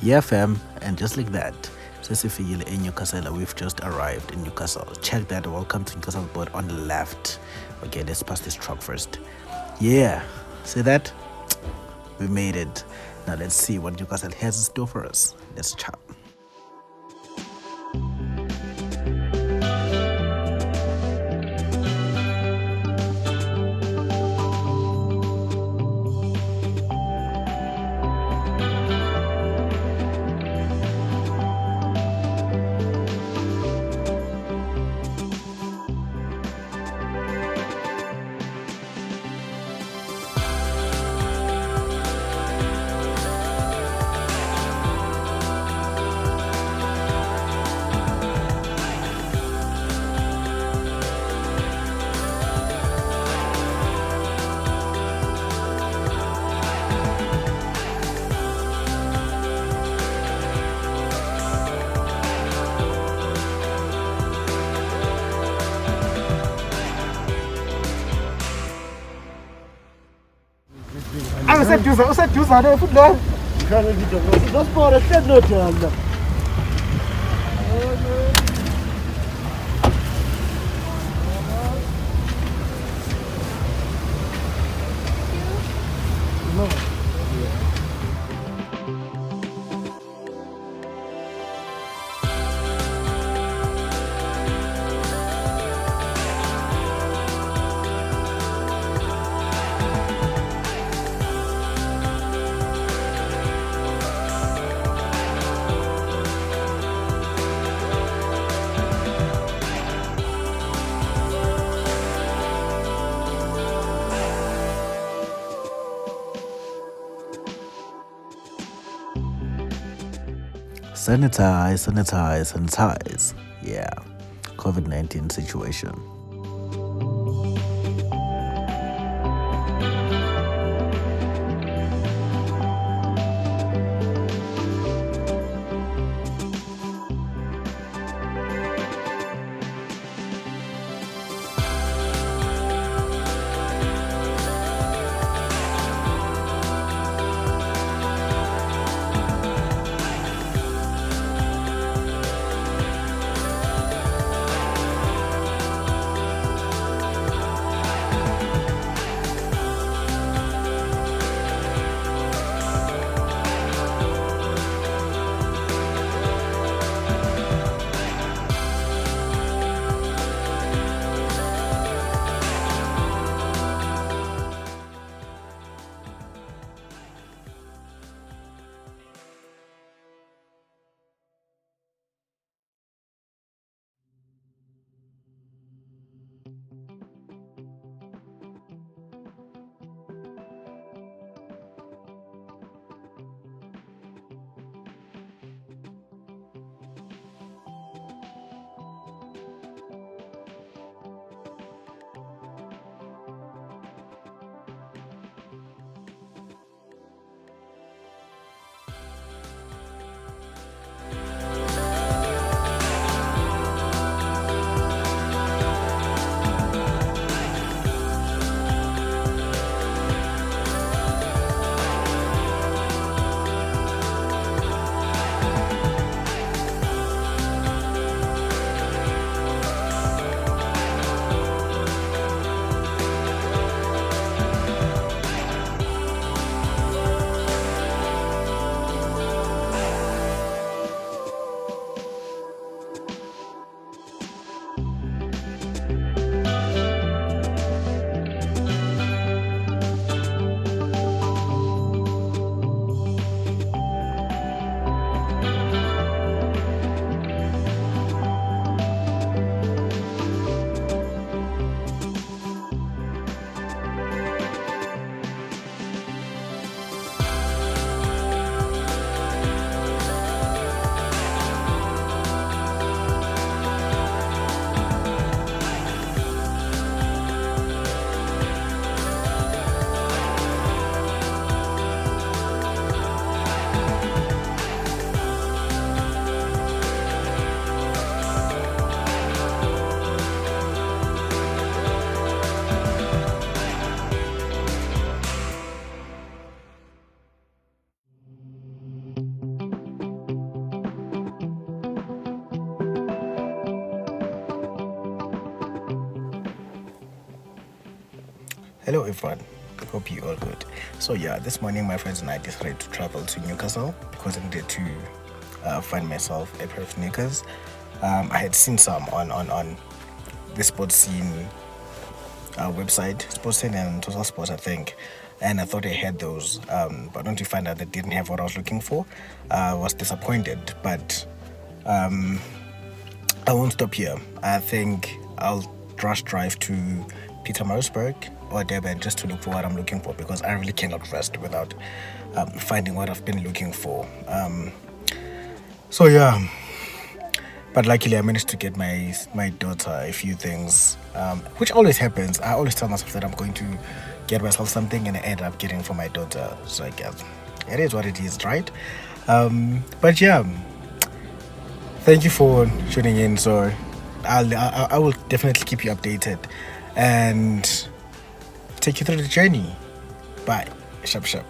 Yeah, fam, and just like that, Sesifile in Newcastle, we've just arrived in Newcastle. Check that. Welcome to Newcastle board on the left. Okay, let's pass this truck first. Yeah, see that? We made it. Now let's see what Newcastle has in store for us. Let's chat. Useduza futhi la. Ngikhale ngithi ngosipora senodala. Sanitize, sanitize, sanitize. Yeah, COVID-19 situation. Hello everyone, hope you all good. So yeah, this morning my friends and I decided to travel to Newcastle because I needed to find myself a pair of sneakers. I had seen some on the sports scene website, Sports Scene and Total Sports, I think, and I thought I had those, but once you find out they didn't have what I was looking for, I was disappointed. But I won't stop here. I think I'll rush drive to Pietermaritzburg or Durban just to look for what I'm looking for, because I really cannot rest without finding what I've been looking for. So yeah, but luckily I managed to get my daughter a few things, which always happens. I always tell myself that I'm going to get myself something and I end up getting for my daughter. So I guess it is what it is, right? But yeah, thank you for tuning in. So I will definitely keep you updated and take you through the journey. Bye. Shop shop.